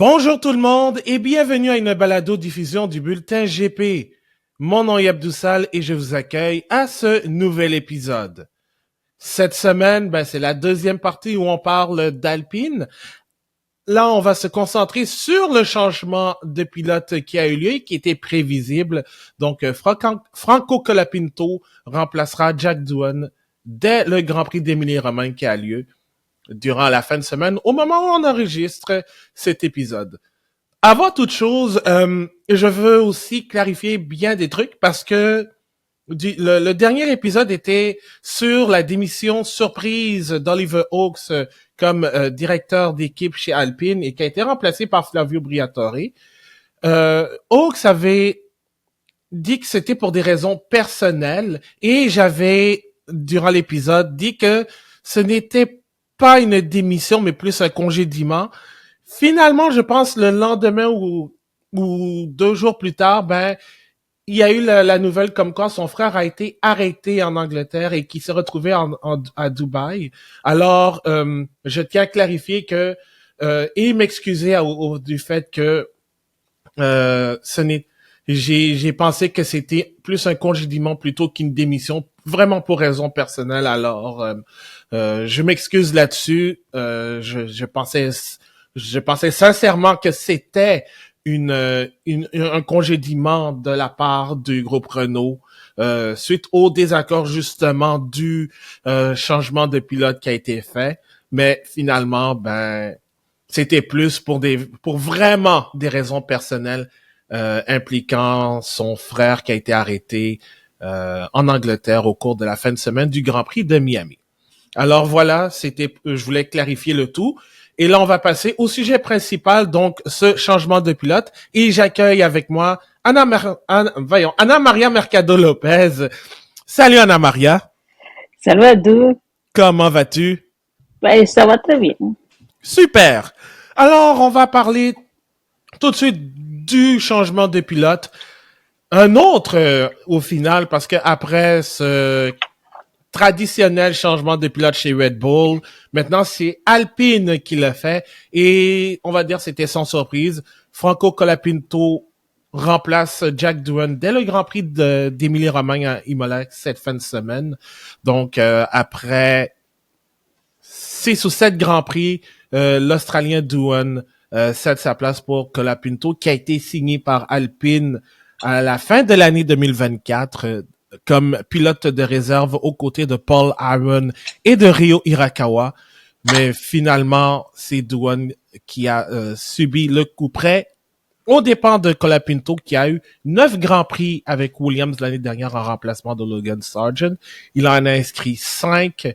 Bonjour tout le monde et bienvenue à une balado-diffusion du bulletin GP. Mon nom est Abdoussal et je vous accueille à ce nouvel épisode. Cette semaine, c'est la deuxième partie où on parle d'Alpine. Là, on va se concentrer sur le changement de pilote qui a eu lieu et qui était prévisible. Donc, Franco Colapinto remplacera Jack Doohan dès le Grand Prix d'Émilie-Romagne qui a lieu durant la fin de semaine, au moment où on enregistre cet épisode. Avant toute chose, je veux aussi clarifier bien des trucs parce que le dernier épisode était sur la démission surprise d'Oliver Oaks comme directeur d'équipe chez Alpine et qui a été remplacé par Flavio Briatore. Oaks avait dit que c'était pour des raisons personnelles et j'avais, durant l'épisode, dit que ce n'était pas une démission, mais plus un congédiement. Finalement, je pense le lendemain ou 2 jours plus tard, il y a eu la nouvelle comme quoi son frère a été arrêté en Angleterre et qui s'est retrouvé à Dubaï. Alors, je tiens à clarifier que et m'excuser du fait que j'ai pensé que c'était plus un congédiement plutôt qu'une démission, vraiment pour raison personnelle. Alors, je m'excuse là-dessus. Je pensais sincèrement que c'était un congédiement de la part du groupe Renault suite au désaccord justement du changement de pilote qui a été fait. Mais finalement, c'était plus pour vraiment des raisons personnelles impliquant son frère qui a été arrêté en Angleterre au cours de la fin de semaine du Grand Prix de Miami. Alors voilà, je voulais clarifier le tout. Et là, on va passer au sujet principal, donc ce changement de pilote. Et j'accueille avec moi Anna Maria Mercado Lopez. Salut Anna Maria. Salut Abdou. Comment vas-tu? Ça va très bien. Super. Alors, on va parler tout de suite du changement de pilote. Un autre au final, parce que après ce traditionnel changement de pilote chez Red Bull. Maintenant, c'est Alpine qui l'a fait et on va dire c'était sans surprise. Franco Colapinto remplace Jack Doohan dès le Grand Prix d'Émilie-Romagne à Imola cette fin de semaine. Donc, après 6 ou 7 Grands Prix, l'Australien Doohan cède sa place pour Colapinto qui a été signé par Alpine à la fin de l'année 2024 comme pilote de réserve aux côtés de Paul Aron et de Ryo Hirakawa. Mais finalement, c'est Doohan qui a subi le coup près aux dépens de Colapinto qui a eu 9 Grands Prix avec Williams l'année dernière en remplacement de Logan Sargent. Il en a inscrit 5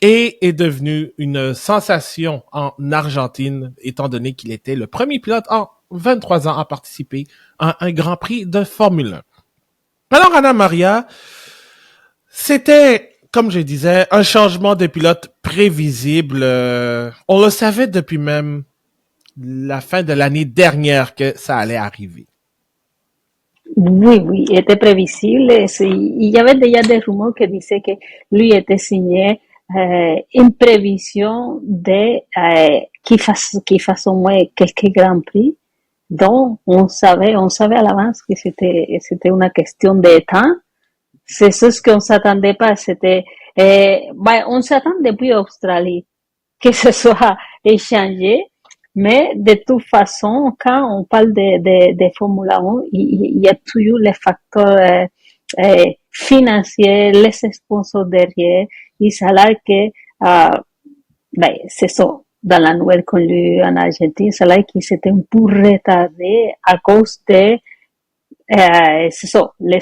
et est devenu une sensation en Argentine étant donné qu'il était le premier pilote en 23 ans à participer à un Grand Prix de Formule 1. Alors, Anna Maria, c'était, comme je disais, un changement de pilote prévisible. On le savait depuis même la fin de l'année dernière que ça allait arriver. Oui, était prévisible. Il y avait déjà des rumeurs qui disaient que lui était signé en prévision de qu'il fasse au moins quelques Grands Prix. Donc, on savait à l'avance que c'était une question de temps. C'est ce qu'on s'attendait pas. On s'attend depuis Australie que ce soit échangé. Mais de toute façon, quand on parle de Formule 1, il y a toujours les facteurs financiers, les sponsors derrière. Il s'avère que, c'est ça, dans la nouvelle connue en Argentine, c'est là qu'il s'était un peu retardé à cause de c'est ça, les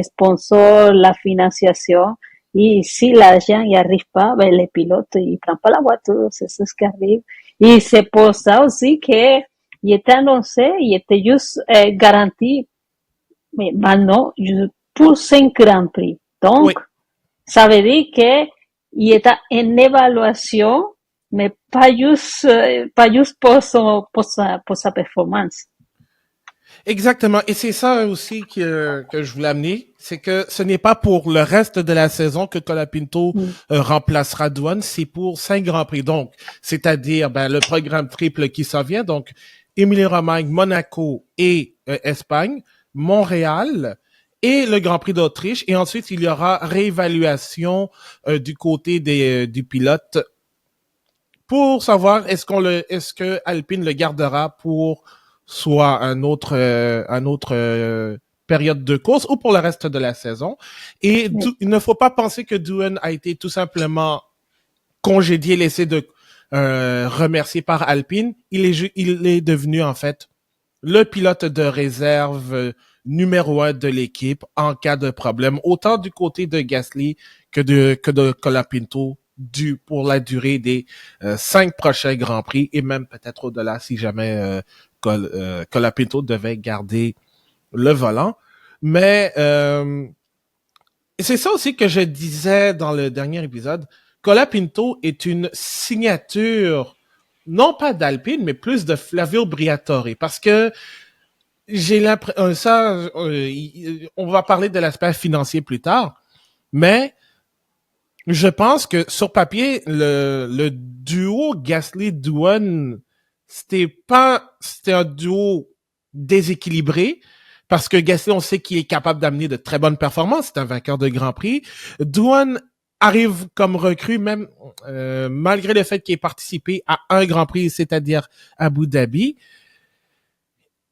sponsors, la financiation. Et si l'argent n'y arrive pas, les pilotes, ils prennent pas la voiture, c'est ce qui arrive. Et c'est pour ça aussi que il était annoncé, il était juste garanti, mais maintenant, pour 5 Grands Prix. Donc, Oui. ça veut dire que il était en évaluation, mais pas juste pour sa performance. Exactement. Et c'est ça aussi que je voulais amener. C'est que ce n'est pas pour le reste de la saison que Colapinto Mm. remplacera Douane, c'est pour 5 Grands Prix. Donc, c'est-à-dire le programme triple qui s'en vient. Donc, Émilie-Romagne, Monaco et Espagne, Montréal et le Grand Prix d'Autriche. Et ensuite, il y aura réévaluation du côté du pilote pour savoir est-ce que Alpine le gardera pour soit un autre période de course ou pour le reste de la saison. Et Oui. il ne faut pas penser que Doohan a été tout simplement congédié, laissé de remercier par Alpine. Il est devenu en fait le pilote de réserve numéro 1 de l'équipe en cas de problème, autant du côté de Gasly que de Colapinto pour la durée des 5 prochains Grands Prix et même peut-être au-delà si jamais Colapinto devait garder le volant. Mais c'est ça aussi que je disais dans le dernier épisode. Colapinto est une signature non pas d'Alpine, mais plus de Flavio Briatore. Parce que j'ai l'impression, on va parler de l'aspect financier plus tard, mais je pense que sur papier, le duo Gasly-Doohan, c'était un duo déséquilibré, parce que Gasly, on sait qu'il est capable d'amener de très bonnes performances, c'est un vainqueur de Grand Prix. Doohan arrive comme recrue, même malgré le fait qu'il ait participé à un Grand Prix, c'est-à-dire Abu Dhabi.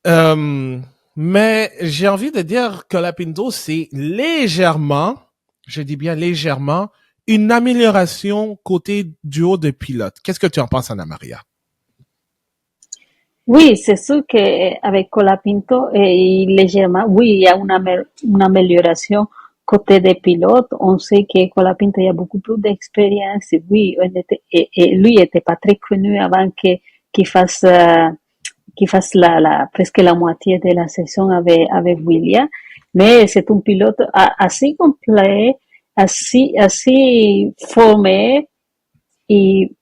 Euh, mais j'ai envie de dire que Colapinto, c'est légèrement, je dis bien légèrement, une amélioration côté duo de pilote. Qu'est-ce que tu en penses, Anna Maria? Oui, c'est sûr qu'avec Colapinto, légèrement, oui, il y a une amélioration côté des pilotes. On sait que Colapinto il y a beaucoup plus d'expérience. Oui, et lui était pas très connu avant qu'il fasse, qu'il fasse presque la moitié de la saison avec Williams. Mais c'est un pilote assez complet, assez formé et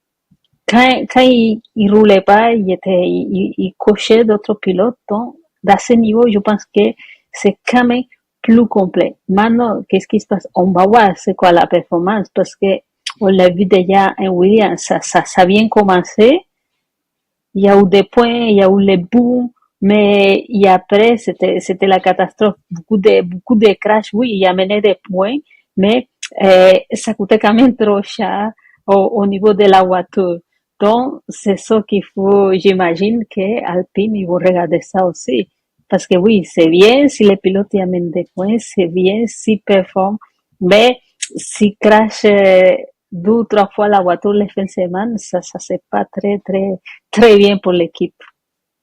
quand il roulait pas, il cochait d'autres pilotes. Donc, à ce niveau, je pense que c'est quand même plus complet. Maintenant, qu'est-ce qui se passe? On va voir c'est quoi la performance parce que on l'a vu déjà en Williams, ça vient commencer. Il y a eu des points, il y a eu les booms, mais et après, c'était la catastrophe. Beaucoup de crashs, oui, il y a mené des points, mais ça coûtait quand même trop cher au niveau de la voiture. Donc, c'est ça qu'il faut, j'imagine que Alpine, ils vont regarder ça aussi. Parce que oui, c'est bien si les pilotes y amènent des points, c'est bien s'ils performent, mais s'ils crashent deux ou trois fois la voiture les fins de semaine, ça c'est pas très bien pour l'équipe.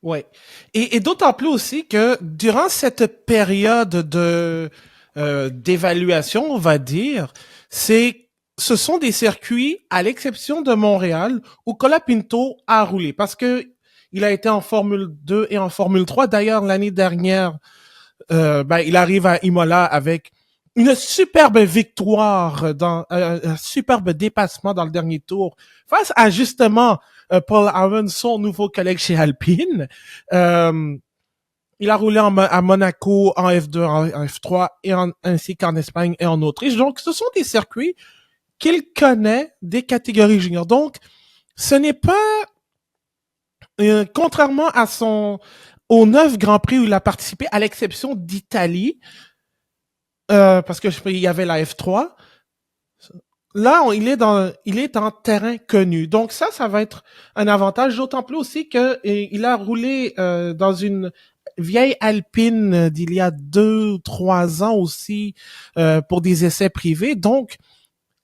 Ouais. Et d'autant plus aussi que durant cette période de d'évaluation, on va dire, ce sont des circuits, à l'exception de Montréal, où Colapinto a roulé. Parce que il a été en Formule 2 et en Formule 3. D'ailleurs, l'année dernière, il arrive à Imola avec une superbe victoire, un superbe dépassement dans le dernier tour, face à justement Paul Aaron, son nouveau collègue chez Alpine. Euh, il a roulé à Monaco, en F2, en F3, ainsi qu'en Espagne et en Autriche. Donc, ce sont des circuits qu'il connaît des catégories juniors. Donc, ce n'est pas, contrairement aux 9 Grands Prix où il a participé, à l'exception d'Italie, parce que il y avait la F3. Là, il est en terrain connu. Donc ça va être un avantage, d'autant plus aussi que il a roulé dans une vieille Alpine d'il y a 2 ou 3 ans aussi pour des essais privés. Donc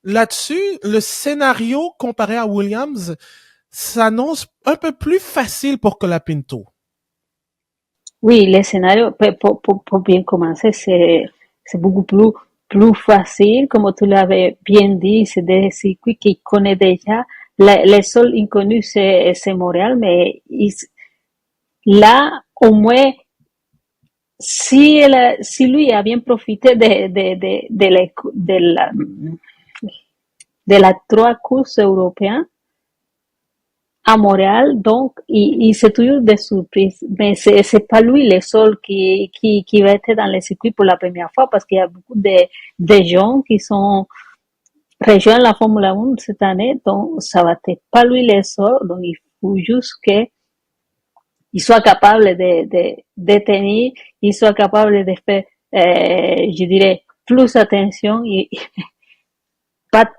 là-dessus, le scénario comparé à Williams s'annonce un peu plus facile pour Colapinto. Oui, l'escenario, pour bien commencer, c'est beaucoup plus facile. Comme tu l'avais bien dit, c'est des circuits qu'il connaît déjà. Les seuls inconnus, c'est Montréal, mais là, au moins, si lui a bien profité de la trois courses européennes, à Montréal, donc c'est toujours des surprises. Mais c'est pas lui le seul qui va être dans les circuits pour la première fois parce qu'il y a beaucoup de gens qui sont rejoints la Formule 1 cette année, donc ça va être pas lui le seul, donc il faut juste qu'il soit capable de tenir, il soit capable de faire, je dirais, plus attention et pas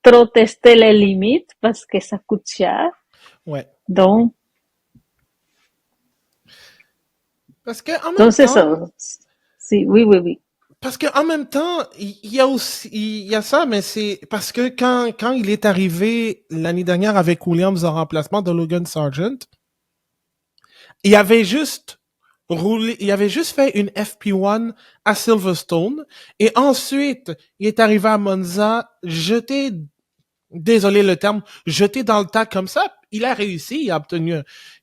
trop tester les limites parce que ça coûte cher. Ouais. Donc, Parce que en même donc c'est ça. temps, Si, oui, oui, oui. parce que en même temps, il y a aussi, il y a ça, mais c'est parce que quand il est arrivé l'année dernière avec Williams en remplacement de Logan Sargent, il avait juste roulé, il avait juste fait une FP1 à Silverstone et ensuite il est arrivé à Monza, jeté, désolé le terme, jeté dans le tas comme ça. Il a réussi, il a obtenu,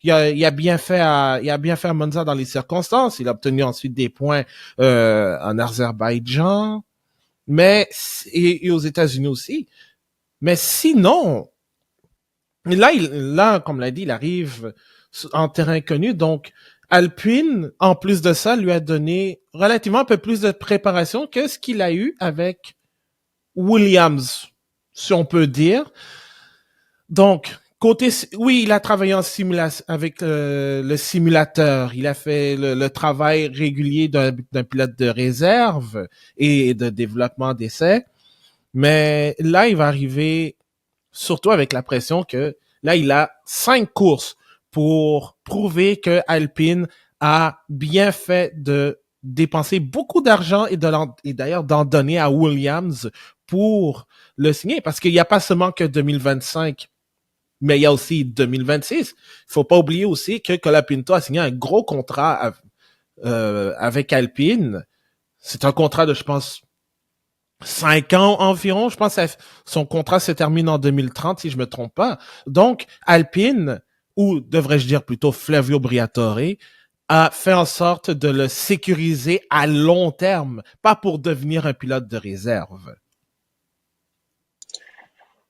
il a bien fait il a bien fait à Monza dans les circonstances. Il a obtenu ensuite des points en Azerbaïdjan, mais et aux États-Unis aussi. Mais sinon, là, comme l'a dit, il arrive en terrain connu, donc Alpine, en plus de ça, lui a donné relativement un peu plus de préparation que ce qu'il a eu avec Williams, si on peut dire. Donc, côté, oui, il a travaillé en simulation avec le simulateur. Il a fait le travail régulier d'un pilote de réserve et de développement d'essai. Mais là, il va arriver surtout avec la pression que là, il a 5 courses pour prouver que Alpine a bien fait de dépenser beaucoup d'argent et d'ailleurs d'en donner à Williams pour le signer. Parce qu'il n'y a pas seulement que 2025, mais il y a aussi 2026. Il faut pas oublier aussi que Colapinto a signé un gros contrat avec Alpine. C'est un contrat de, je pense, 5 ans environ. Je pense que son contrat se termine en 2030, si je me trompe pas. Donc, Alpine, ou devrais-je dire plutôt Flavio Briatore, a fait en sorte de le sécuriser à long terme, pas pour devenir un pilote de réserve.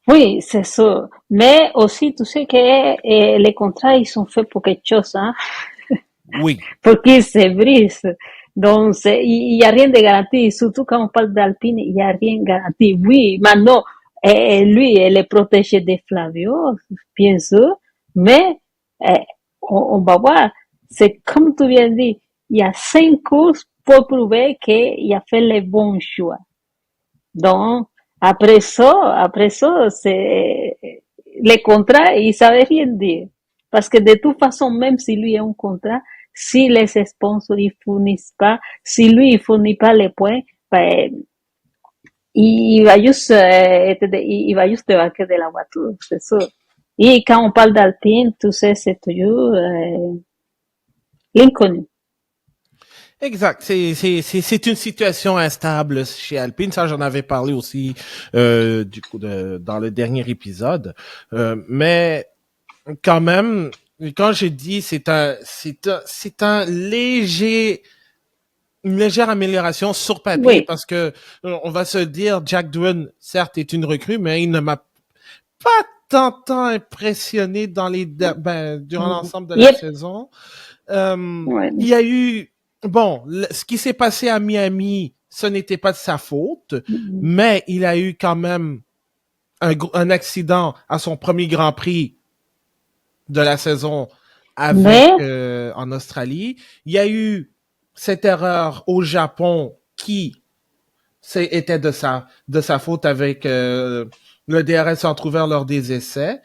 Oui, c'est ça. Mais aussi, tu sais que les contrats, ils sont faits pour quelque chose, hein, Oui, pour qu'ils se brisent. Donc, il n'y a rien de garanti. Surtout quand on parle d'Alpine, il n'y a rien de garanti. Oui, maintenant, lui, elle est protégée de Flavio, bien sûr. Mais, eh, on va voir. C'est comme tu viens de dire, il y a 5 courses pour prouver qu'il a fait les bons choix. Donc, après ça, c'est, les contrats, ils savaient rien dire. Parce que de toute façon, même si lui a un contrat, si les sponsors ne fournissent pas, si lui ne fournit pas les points, ben, il va juste débarquer de la voiture, c'est ça. Et quand on parle d'Alpine, tu sais, c'est toujours l'inconnu. exact. C'est une situation instable chez Alpine. Ça, j'en avais parlé aussi du coup dans le dernier épisode. Mais quand même, quand j'ai dit c'est un léger une légère amélioration sur papier Oui. parce que on va se dire Jack Doohan certes est une recrue mais il ne m'a pas tant impressionné durant l'ensemble de la Yep. saison. Euh, Ouais. il y a eu bon ce qui s'est passé à Miami, ce n'était pas de sa faute, mais il a eu quand même un accident à son premier Grand Prix de la saison avec Mais, en Australie. Il y a eu cette erreur au Japon qui était de sa faute avec le DRS entrouvert lors des essais.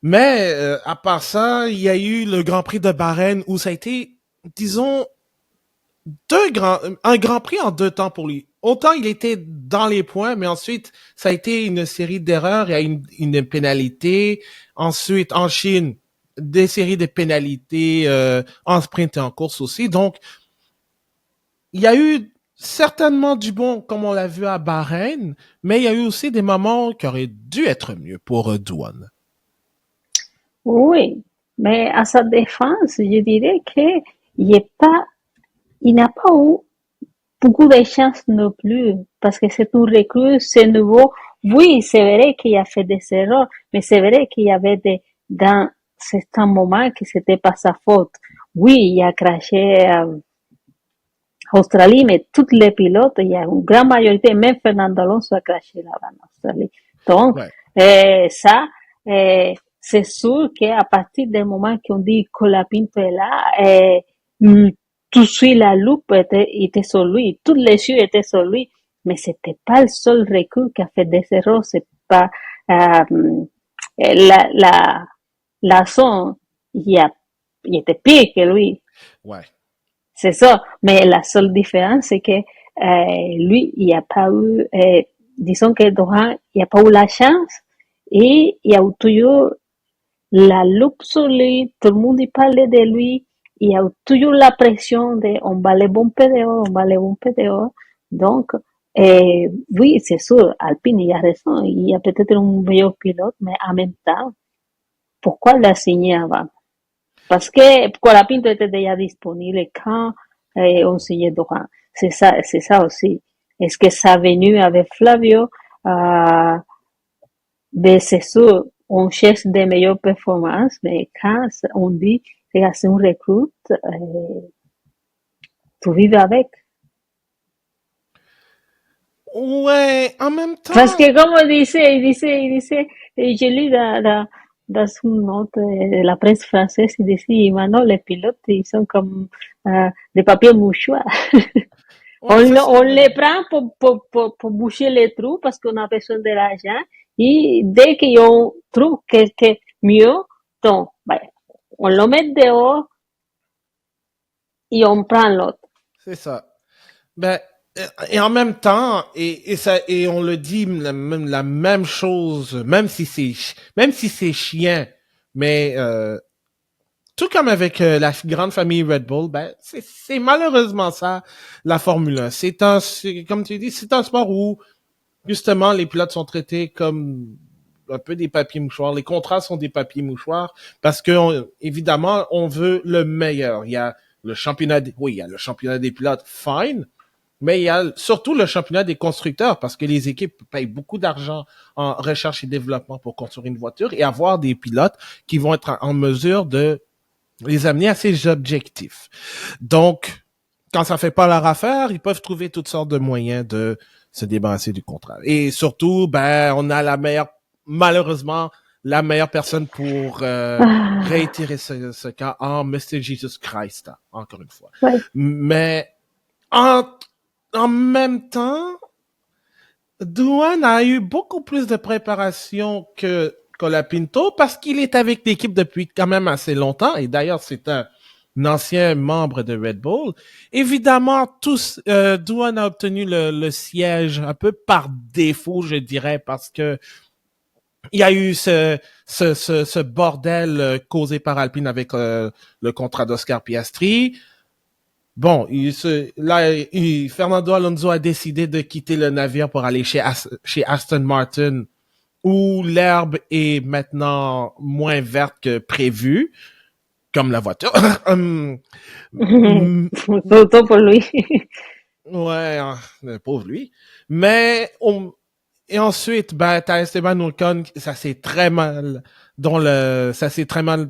Mais à part ça, il y a eu le Grand Prix de Bahreïn où ça a été, disons, un Grand Prix en 2 temps pour lui. Autant il était dans les points, mais ensuite ça a été une série d'erreurs. Il y a une pénalité. Ensuite, en Chine, des séries de pénalités en sprint et en course aussi. Donc, il y a eu certainement du bon, comme on l'a vu à Bahreïn, mais il y a eu aussi des moments qui auraient dû être mieux pour Douane. oui. Mais à sa défense, je dirais il n'a pas eu beaucoup de chance non plus, parce que c'est un recrue, c'est nouveau. Oui, c'est vrai qu'il a fait des erreurs, mais c'est vrai qu'il y avait dans certains moments que c'était pas sa faute. Oui, il a craché Australie, mais tous les pilotes, il y a une grande majorité, même Fernando Alonso a craché là-bas en Australie. Donc, Ouais. ça, c'est sûr qu'à partir du moment qu'on dit que la Pinto est là, tout de suite la loupe était sur lui, tous les yeux étaient sur lui, mais c'était pas le seul recul qui a fait des erreurs, c'est pas la son, il était pire que lui. Ouais. C'est ça. Mais la seule différence, c'est que lui, il n'y a pas eu, disons que Dohan, il n'y a pas eu la chance et il y a eu toujours la loupe sur lui, tout le monde y parlait de lui, il y a eu toujours la pression de on va les bomber dehors, on va les bomber dehors. Donc, oui, c'est sûr, Alpine, il a raison, il y a peut-être un meilleur pilote, mais en même temps, pourquoi l'a signé avant? Parce que Colapinto était déjà disponible quand on signait Dohan. C'est ça aussi. Est-ce que sa venue avec Flavio, ben c'est sûr, on cherche des meilleures performances, mais quand on dit que c'est un recrute, tu vives avec. Ouais, en même Parce temps, que comme il disait, j'ai lu dans une note de la presse française, il disait, maintenant les pilotes, ils sont comme des papiers mouchoirs. ouais, ça c'est On vrai. les prend pour boucher les trous parce qu'on a besoin de l'argent. Et dès qu'on trouve quelque mieux, donc, ben, on le met dehors et on prend l'autre. C'est ça. Ben, et en même temps, et on le dit la même chose, même si c'est chiant, mais tout comme avec la grande famille Red Bull, ben c'est malheureusement ça la Formule 1. Comme tu dis, c'est un sport où justement les pilotes sont traités comme un peu des papiers mouchoirs. Les contrats sont des papiers mouchoirs parce que évidemment on veut le meilleur. Il y a le championnat, oui, il y a le championnat des pilotes, fine. Mais il y a surtout le championnat des constructeurs parce que les équipes payent beaucoup d'argent en recherche et développement pour construire une voiture et avoir des pilotes qui vont être en mesure de les amener à ces objectifs. Donc, quand ça fait pas leur affaire, ils peuvent trouver toutes sortes de moyens de se débarrasser du contrat. Et surtout, ben, on a malheureusement, la meilleure personne pour Ah, réitérer ce cas en Mr. Jesus Christ, encore une fois. ouais. Mais en, en même temps, Douane a eu beaucoup plus de préparation que Colapinto parce qu'il est avec l'équipe depuis quand même assez longtemps. Et d'ailleurs, c'est un ancien membre de Red Bull. Évidemment, Douane a obtenu le siège un peu par défaut, je dirais, parce que il y a eu ce bordel causé par Alpine avec le contrat d'Oscar Piastri. Bon, Fernando Alonso a décidé de quitter le navire pour aller chez Aston Martin, où l'herbe est maintenant moins verte que prévu, comme la voiture. Surtout pour lui. Ouais, le pauvre lui. Mais et ensuite, ben, t'as Esteban Ocon, ça s'est très mal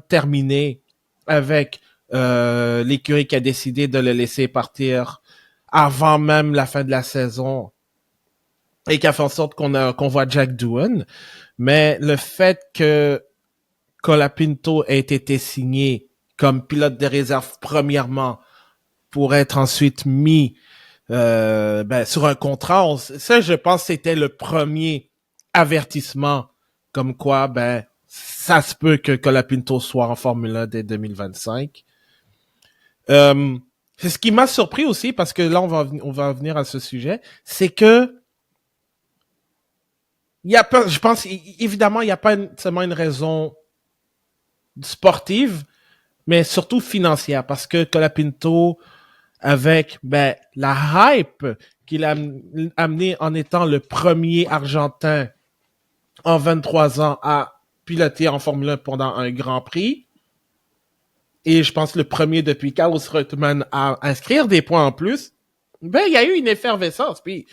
terminé avec l'écurie qui a décidé de le laisser partir avant même la fin de la saison et qui a fait en sorte qu'on voit Jack Doohan. Mais le fait que Colapinto ait été signé comme pilote de réserve premièrement pour être ensuite mis sur un contrat, ça je pense c'était le premier avertissement comme quoi ça se peut que Colapinto soit en Formule 1 dès 2025. C'est ce qui m'a surpris aussi parce que là on va venir à ce sujet, c'est que je pense évidemment il y a pas seulement une raison sportive, mais surtout financière parce que Colapinto avec la hype qu'il a amené en étant le premier Argentin en 23 ans à piloter en Formule 1 pendant un Grand Prix. Et je pense le premier depuis Carlos Reutemann à inscrire des points en plus. Ben, il y a eu une effervescence. Puis,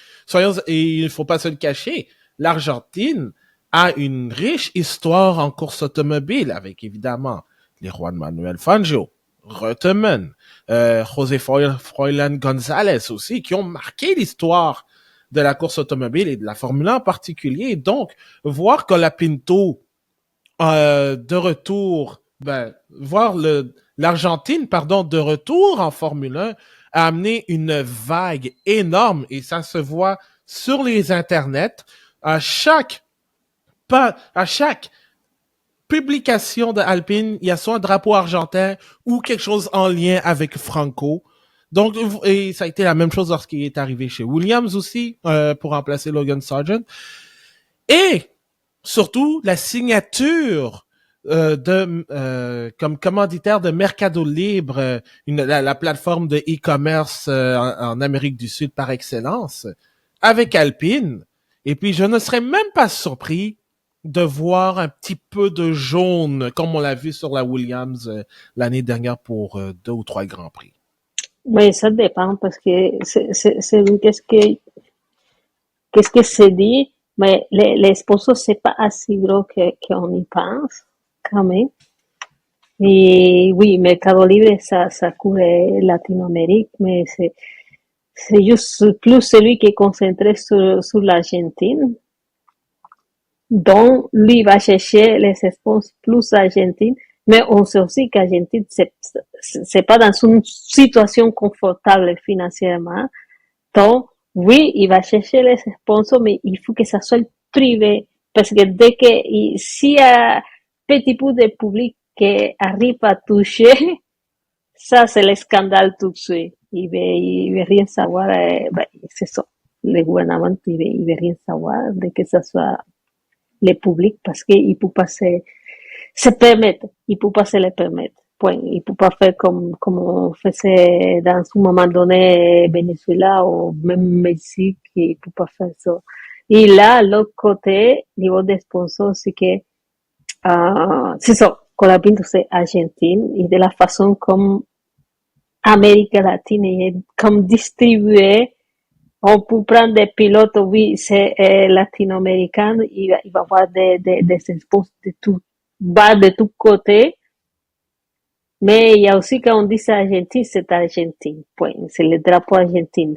et il faut pas se le cacher, l'Argentine, a une riche histoire en course automobile, avec évidemment les Juan Manuel Fangio, Reutemann, José Froilan González aussi, qui ont marqué l'histoire de la course automobile et de la Formule 1 en particulier. Donc, voir Colapinto de retour, voir l'Argentine, pardon, de retour en Formule 1 a amené une vague énorme et ça se voit sur les internets. À chaque à chaque publication de Alpine, il y a soit un drapeau argentin ou quelque chose en lien avec Franco. Donc, et ça a été la même chose lorsqu'il est arrivé chez Williams aussi, pour remplacer Logan Sargent. Et surtout, la signature comme commanditaire de Mercado Libre, la plateforme de e-commerce en Amérique du Sud par excellence, avec Alpine. Et puis, je ne serais même pas surpris de voir un petit peu de jaune, comme on l'a vu sur la Williams l'année dernière pour 2 ou 3 Grands Prix. Mais ça dépend parce que qu'est-ce que se dit, mais les sponsors c'est pas assez gros qu'on y pense quand même. Et oui, Mercado Libre ça couvre Latinoamérique, mais c'est juste plus celui qui est concentré sur l'Argentine. Donc, lui va chercher les sponsors plus argentines, mais on sait aussi qu'Argentine, c'est pas dans une situation confortable financièrement. Donc, oui, il va chercher les sponsors, mais il faut que ça soit privé. Parce que dès que, s'il y a petit peu de public qui arrive à toucher, ça, c'est le scandale tout de suite. Il veut rien savoir, c'est ça. Le gouvernement, il veut rien savoir de que ça soit le public parce qu'il peut pas se permettre. Il peut pas se le permettre. Point. Il peut pas faire comme on faisait dans un moment donné Venezuela ou même Mexique. Il peut pas faire ça. Et là, l'autre côté, niveau des sponsors, c'est que, c'est ça. Colapinto, c'est Argentine et de la façon comme Amérique latine est comme distribuée. On peut prendre des pilotes, oui, c'est latino-américain, il va avoir des sponsors de tout, bas de tous côtés. Mais il y a aussi quand on dit c'est Argentine, c'est Argentine. Point. C'est le drapeau argentin.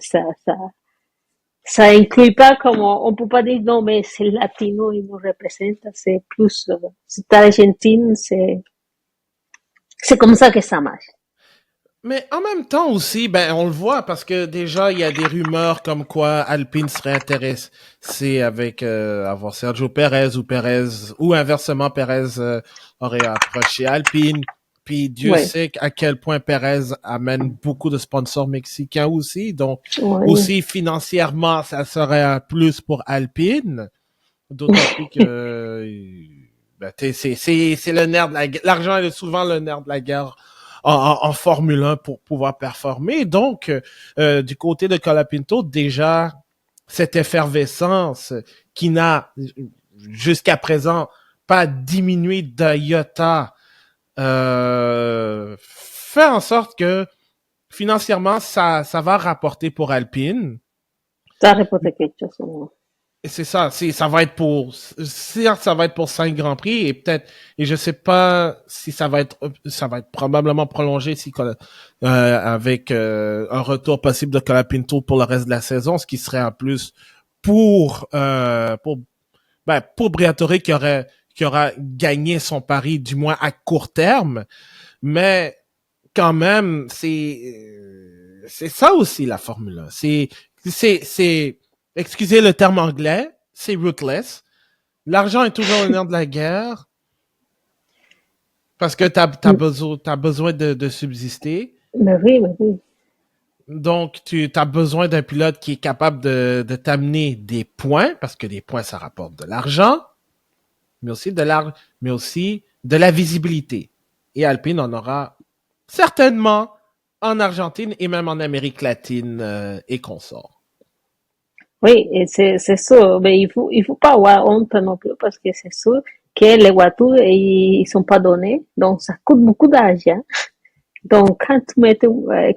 Ça inclut pas comme on peut pas dire non, mais c'est latino, il nous représente. C'est plus, c'est Argentine, c'est comme ça que ça marche. Mais en même temps aussi, on le voit parce que déjà, il y a des rumeurs comme quoi Alpine serait intéressé avec avoir Sergio Perez ou inversement Perez aurait approché Alpine. Puis Dieu Ouais, sait à quel point Perez amène beaucoup de sponsors mexicains aussi. Donc ouais. aussi financièrement, ça serait un plus pour Alpine. D'autant plus que c'est le nerf de la guerre. L'argent est souvent le nerf de la guerre en Formule 1 pour pouvoir performer. Donc, du côté de Colapinto, déjà, cette effervescence qui n'a jusqu'à présent pas diminué d'iota fait en sorte que financièrement, ça va rapporter pour Alpine. Ça répond quelque chose. Et c'est ça, ça va être certes, ça va être pour 5 Grands Prix et je sais pas si ça va être probablement prolongé si, avec un retour possible de Colapinto pour le reste de la saison, ce qui serait en plus pour Briatore qui aura gagné son pari du moins à court terme, mais quand même c'est ça aussi la Formule 1. C'est excusez le terme anglais, c'est ruthless. L'argent est toujours le nerf de la guerre parce que t'as besoin de subsister. Mais oui. Donc, tu as besoin d'un pilote qui est capable de t'amener des points parce que les points, ça rapporte de l'argent, mais aussi de la visibilité. Et Alpine en aura certainement en Argentine et même en Amérique latine et consorts. Oui, et c'est sûr, mais il faut pas avoir honte non plus parce que c'est sûr que les voitures, ils sont pas donnés, donc ça coûte beaucoup d'argent. Donc, quand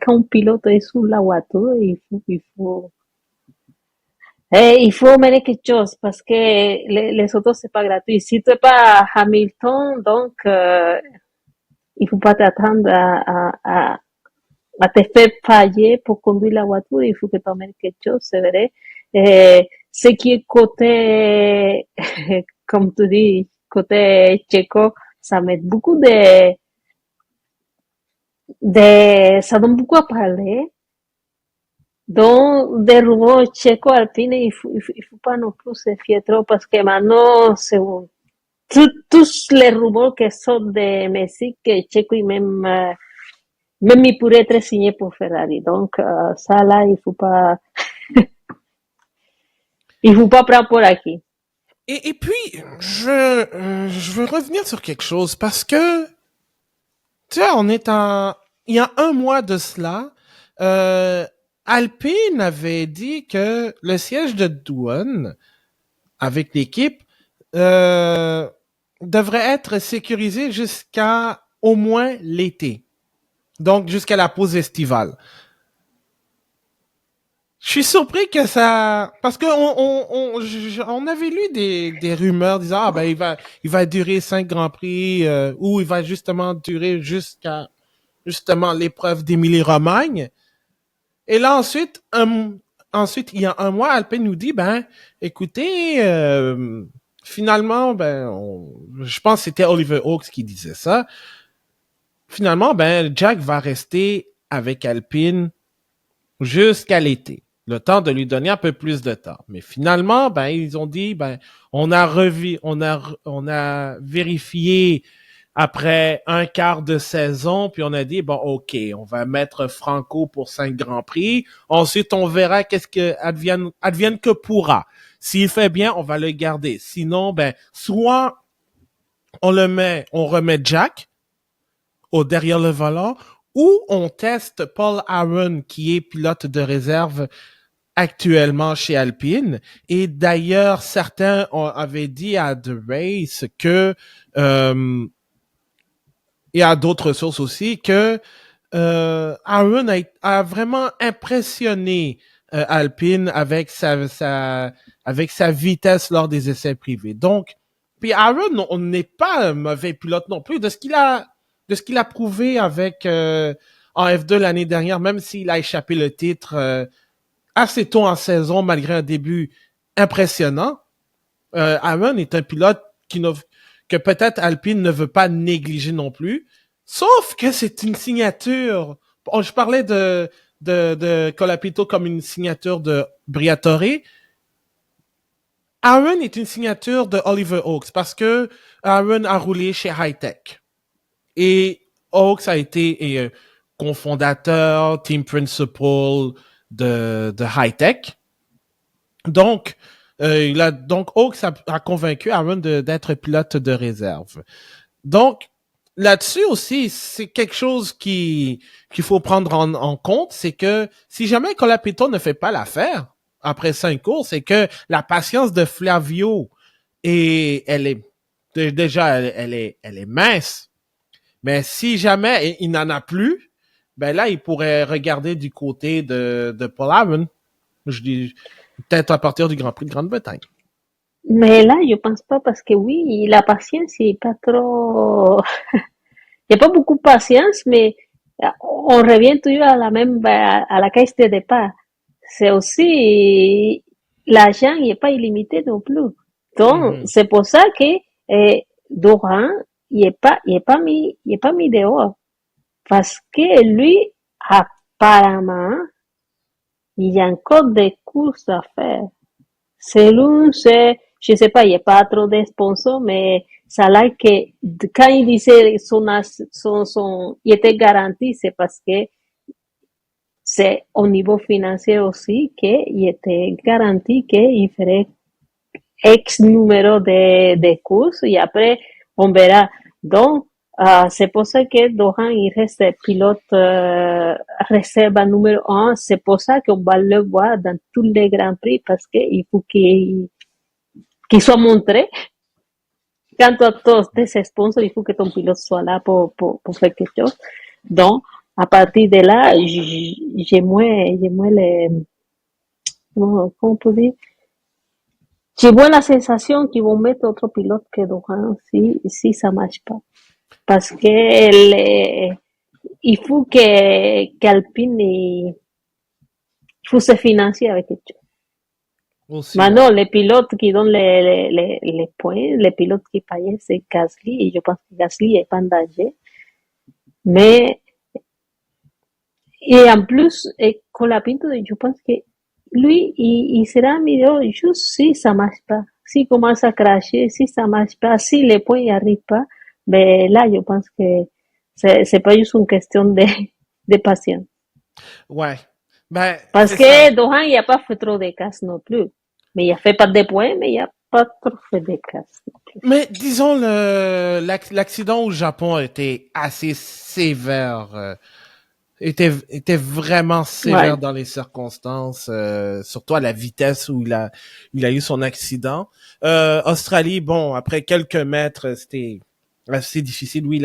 un pilote est sur la voiture, il faut Il faut mener quelque chose parce que les autos, c'est pas gratuit. Si tu n'es pas à Hamilton, donc il faut pas t'attendre à te faire faillir pour conduire la voiture. Il faut que tu amènes quelque chose, c'est vrai. Ce qui est côté, comme tu dis, côté tchéco, ça met beaucoup ça donne beaucoup à parler. Donc, des robots tchéco alpines, il faut pas non plus se fier trop parce que maintenant, c'est tous les rumeurs qui sortent de Mexique, Checo et même il pourrait être signé pour Ferrari. Donc, ça là, il faut pas prendre pour acquis. Et puis, je veux revenir sur quelque chose parce que, tu sais, il y a un mois de cela, euh, Alpine avait dit que le siège de douane avec l'équipe euh, devrait être sécurisé jusqu'à au moins l'été. Donc, jusqu'à la pause estivale. Je suis surpris que ça, parce que on avait lu des rumeurs disant ah ben il va durer 5 grands prix ou il va justement durer jusqu'à justement l'épreuve d'Émilie-Romagne. Et là ensuite il y a un mois Alpine nous dit ben écoutez finalement je pense que c'était Oliver Oaks qui disait ça. Finalement ben Jack va rester avec Alpine jusqu'à l'été. Le temps de lui donner un peu plus de temps. Mais finalement, ben, ils ont dit, ben, on a vérifié après un quart de saison, puis on a dit, bon, OK, on va mettre Franco pour 5 grands prix. Ensuite, on verra qu'est-ce que advienne que pourra. S'il fait bien, on va le garder. Sinon, ben, soit on remet Jack au derrière le volant, ou on teste Paul Aaron, qui est pilote de réserve actuellement chez Alpine. Et d'ailleurs, certains avaient dit à The Race que, et à d'autres sources aussi, que Aaron a vraiment impressionné Alpine avec avec sa vitesse lors des essais privés. Donc, puis Aaron, on n'est pas un mauvais pilote non plus de ce qu'il a prouvé avec en F2 l'année dernière, même s'il a échappé le titre assez tôt en saison, malgré un début impressionnant. Aaron est un pilote que peut-être Alpine ne veut pas négliger non plus. Sauf que c'est une signature. Bon, je parlais de Colapito comme une signature de Briatore. Aaron est une signature de Oliver Oaks parce que Aaron a roulé chez Hightech. Et Oaks a été cofondateur, team principal de Hightech. Donc, Oaks a convaincu Aaron d'être pilote de réserve. Donc, là-dessus aussi, c'est quelque chose qu'il faut prendre en compte, c'est que si jamais Colapito ne fait pas l'affaire après 5 courses, c'est que la patience de Flavio elle est déjà elle est mince. Mais si jamais il n'en a plus, ben là il pourrait regarder du côté de Paul Aaron. Je dis peut-être à partir du Grand Prix de Grande-Bretagne. Mais là, je pense pas parce que oui, la patience, il est pas trop, il n'y a pas beaucoup de patience, mais on revient toujours à à la caisse de départ. C'est aussi, l'argent n'est pas illimité non plus. Donc, Mhm. c'est pour ça que, Doran, il est pas mis dehors. Parce que lui, apparemment, il y a encore des courses à faire. Selon je sais pas, il n'y a pas trop de sponsors, mais ça là que quand il disait il était garanti, c'est parce que c'est au niveau financier aussi qu'il était garanti qu'il ferait X numéro de courses et après on verra. Donc, c'est pour ça que Dohan il reste pilote réserve numéro un. C'est pour ça qu'on va le voir dans tous les grands prix parce qu'il faut qu'il soit montré. Quand tu as tous tes sponsors, il faut que ton pilote soit là pour faire quelque chose. Donc, à partir de là, j'ai moins les, comment on peut dire? j'ai moins la sensation qu'ils vont mettre autre pilote que Dohan si ça marche pas. Parce que il faut qu'Alpine il faut se financer avec quelque chose. Aussi, ouais. Maintenant, les pilotes qui donnent les points, les pilotes qui payent, c'est Gasly, et je pense que Gasly est pas en danger. Mais, et en plus, Colapinto, je pense que lui, il sera meilleur juste si ça marche pas. S'il commence à cracher, si ça marche pas, si les points n'y arrivent pas, ben là, je pense que c'est pas juste une question de patience. Ouais. Ben, Parce c'est ça. que Dohan, il n'a pas fait trop de casse non plus. Mais il a fait pas de points, mais il a pas trop fait de casse non plus. Mais disons, l'accident au Japon était assez sévère. Était vraiment sévère Ouais. dans les circonstances, surtout à la vitesse où il a eu son accident. Australie, bon, après quelques mètres, c'était assez difficile. Oui,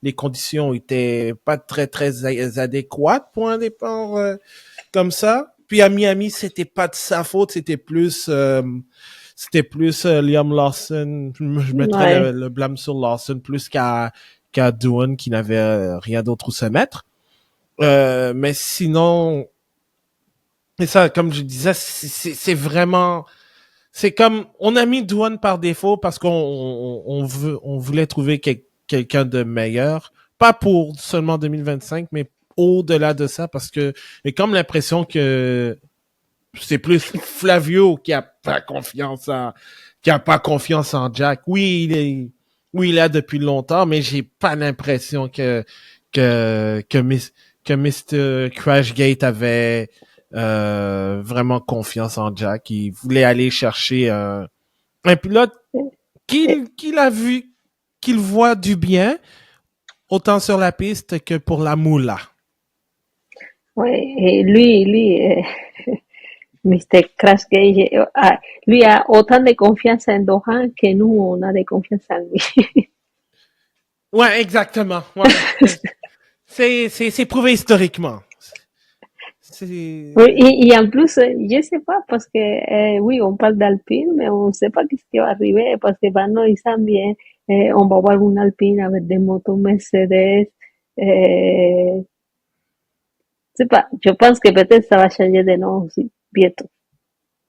les conditions étaient pas très adéquates pour un départ comme ça. Puis à Miami, c'était pas de sa faute, c'était plus Liam Lawson. Je mettrais Ouais. le blâme sur Lawson plus qu'à Doohan qui n'avait rien d'autre où se mettre. Mais sinon, et ça, comme je disais, c'est vraiment, c'est comme, on a mis Douane par défaut parce on voulait trouver quelqu'un de meilleur. Pas pour seulement 2025, mais au-delà de ça, parce que j'ai comme l'impression que c'est plus Flavio qui a pas confiance en Jack. Oui, il est là depuis longtemps, mais j'ai pas l'impression que, que Mr. Crashgate avait vraiment confiance en Jack. Il voulait aller chercher un pilote qu'il a vu, qu'il voit du bien, autant sur la piste que pour la moula. Ouais. Et Mr. Crash Gage, lui a autant de confiance en Dohan que nous, on a de confiance en lui. Ouais, exactement. Ouais. C'est prouvé historiquement. Oui, C'est... et en plus, je sais pas, parce que oui, on parle d'Alpine, mais on ne sait pas qu'est-ce qui va arriver, parce que maintenant, ils savent bien, on va voir une Alpine avec des motos Mercedes. Je sais pas, je pense que peut-être ça va changer de nom aussi, bientôt,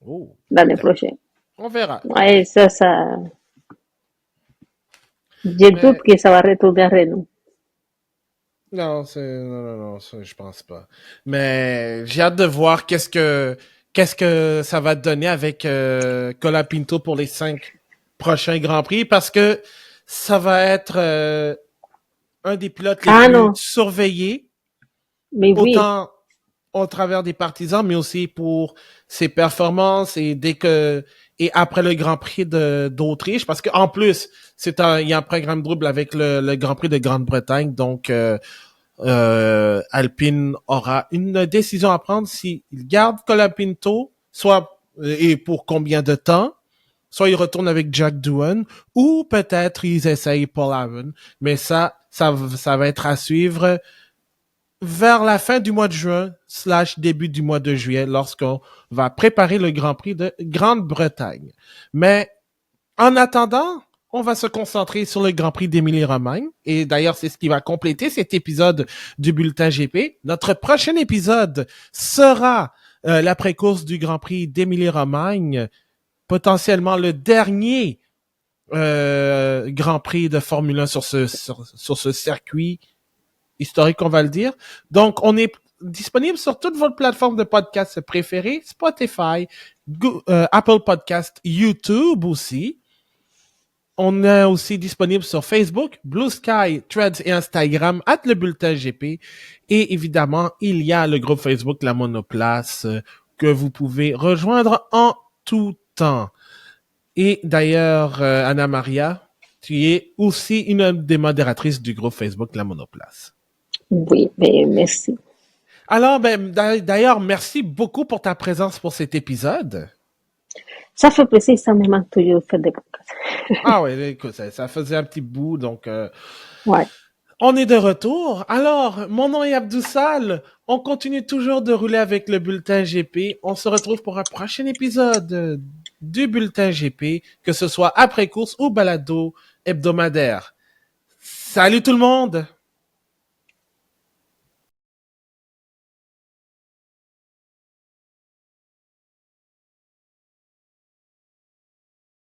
Oh, l'année peut-être. prochaine. On verra. Ouais, ça, je doute Mais que ça va retourner à Renault. non, non, ça, je pense pas. Mais j'ai hâte de voir qu'est-ce que ça va donner avec Colapinto pour les 5 prochains Grands Prix parce que ça va être un des pilotes les Ah plus non, surveillés, mais oui, autant au travers des partisans, mais aussi pour ses performances et après le Grand Prix d'Autriche, parce qu'en plus, il y a un programme double avec le Grand Prix de Grande-Bretagne, donc Alpine aura une décision à prendre s'il garde Colapinto, soit et pour combien de temps, soit ils retournent avec Jack Doohan, ou peut-être ils essayent Paul Aaron. Mais ça va être à suivre vers la fin du mois de juin / début du mois de juillet lorsqu'on va préparer le Grand Prix de Grande-Bretagne. Mais en attendant, on va se concentrer sur le Grand Prix d'Émilie-Romagne. Et d'ailleurs, c'est ce qui va compléter cet épisode du Bulletin GP. Notre prochain épisode sera l'après-course du Grand Prix d'Émilie-Romagne, potentiellement le dernier Grand Prix de Formule 1 sur ce circuit historique, on va le dire. Donc, on est disponible sur toutes vos plateformes de podcast préférées, Spotify, Apple Podcast, YouTube aussi. On est aussi disponible sur Facebook, Blue Sky, Threads et Instagram, @le bulletin GP. Et évidemment, il y a le groupe Facebook La Monoplace que vous pouvez rejoindre en tout temps. Et d'ailleurs, Anna Maria, tu es aussi une des modératrices du groupe Facebook La Monoplace. oui, mais merci. Alors, ben, d'ailleurs, merci beaucoup pour ta présence pour cet épisode. Ça fait plaisir, ça me manque toujours de faire des podcasts. Ah ouais, écoute, ça faisait un petit bout, donc Ouais. on est de retour. Alors, mon nom est Abdoussal. On continue toujours de rouler avec le bulletin GP. On se retrouve pour un prochain épisode. du bulletin GP, que ce soit après course ou balado hebdomadaire. Salut tout le monde!